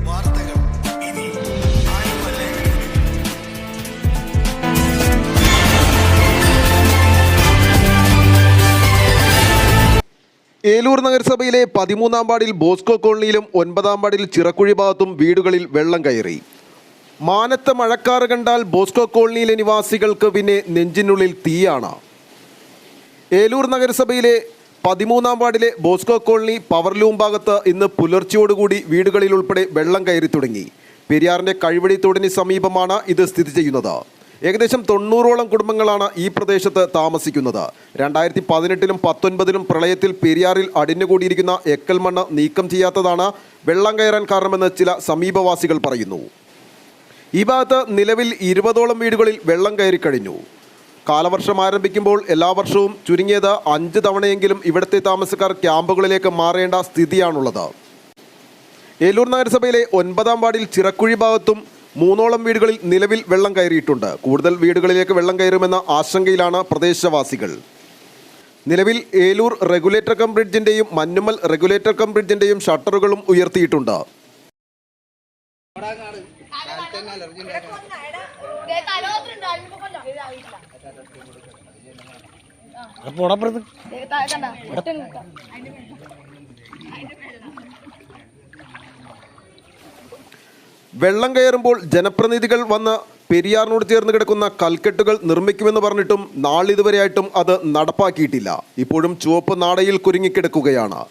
വാർത്തകൾ ഇനി ആലുവല്ലേ. ഏലൂർ നഗരസഭയിലെ 13-ാം വാർഡിൽ ബോസ്കോ കോളനിയിലും 9-ാം വാർഡിൽ ചിറക്കുഴി ഭാഗത്തും വീടുകളിൽ വെള്ളം കയറി. മാനത്ത് മഴക്കാറ് കണ്ടാൽ ബോസ്കോ കോളനിയിലെ നിവാസികൾക്ക് പിന്നെ നെഞ്ചിനുള്ളിൽ തീയാണ്. ഏലൂർ നഗരസഭയിലെ 13-ാം വാർഡിലെ ബോസ്കോ കോളനി പവർലൂം ഭാഗത്ത് ഇന്ന് പുലർച്ചയോടുകൂടി വീടുകളിൽ ഉൾപ്പെടെ വെള്ളം കയറി തുടങ്ങി. പെരിയാറിൻ്റെ കഴിവടി തോടിന് സമീപമാണ് ഇത് സ്ഥിതി ചെയ്യുന്നത്. ഏകദേശം 90ഓളം കുടുംബങ്ങളാണ് ഈ പ്രദേശത്ത് താമസിക്കുന്നത്. 2018-ലും 19-ലും പ്രളയത്തിൽ പെരിയാറിൽ അടിഞ്ഞുകൂടിയിരിക്കുന്ന എക്കൽ മണ്ണ് നീക്കം ചെയ്യാത്തതാണ് വെള്ളം കയറാൻ കാരണമെന്ന് ചില സമീപവാസികൾ പറയുന്നു. ഈ ഭാഗത്ത് നിലവിൽ 20ഓളം വീടുകളിൽ വെള്ളം കയറി കഴിഞ്ഞു. കാലവർഷം ആരംഭിക്കുമ്പോൾ എല്ലാ വർഷവും ചുരുങ്ങിയത് 5 തവണയെങ്കിലും ഇവിടുത്തെ താമസക്കാർ ക്യാമ്പുകളിലേക്ക് മാറേണ്ട സ്ഥിതിയാണുള്ളത്. ഏലൂർ നഗരസഭയിലെ 9-ാം വാർഡിൽ ചിറക്കുഴി ഭാഗത്തും 3ഓളം വീടുകളിൽ നിലവിൽ വെള്ളം കയറിയിട്ടുണ്ട്. കൂടുതൽ വീടുകളിലേക്ക് വെള്ളം കയറുമെന്ന ആശങ്കയിലാണ് പ്രദേശവാസികൾ. നിലവിൽ ഏലൂർ റെഗുലേറ്റർ കം ബ്രിഡ്ജിൻ്റെയും മഞ്ഞുമൽ റെഗുലേറ്റർ കം ബ്രിഡ്ജിൻ്റെയും ഷട്ടറുകളും ഉയർത്തിയിട്ടുണ്ട്. വെള്ളം കയറുമ്പോൾ ജനപ്രതിനിധികൾ വന്ന് പെരിയാറിനോട് ചേർന്ന് കിടക്കുന്ന കൽക്കെട്ടുകൾ നിർമ്മിക്കുമെന്ന് പറഞ്ഞിട്ടും നാളിതുവരെയായിട്ടും അത് നടപ്പാക്കിയിട്ടില്ല. ഇപ്പോഴും ചുവപ്പ് നാടയിൽ കുരുങ്ങിക്കിടക്കുകയാണ്.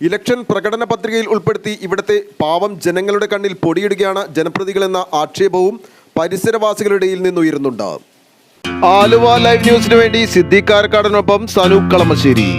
ഇലക്ഷൻ പ്രകടന പത്രികയിൽ ഉൾപ്പെടുത്തി ഇവിടുത്തെ പാവം ജനങ്ങളുടെ കണ്ണിൽ പൊടിയിടുകയാണ് ജനപ്രതിനിധികളെന്ന ആക്ഷേപവും പരിസരവാസികളുടെ ഇടയിൽ നിന്നുയരുന്നുണ്ട്. ആലുവ ലൈവ് ന്യൂസിനു വേണ്ടി സിദ്ദീഖ് കാരക്കാടിനൊപ്പം സനൂപ് കളമശ്ശേരി.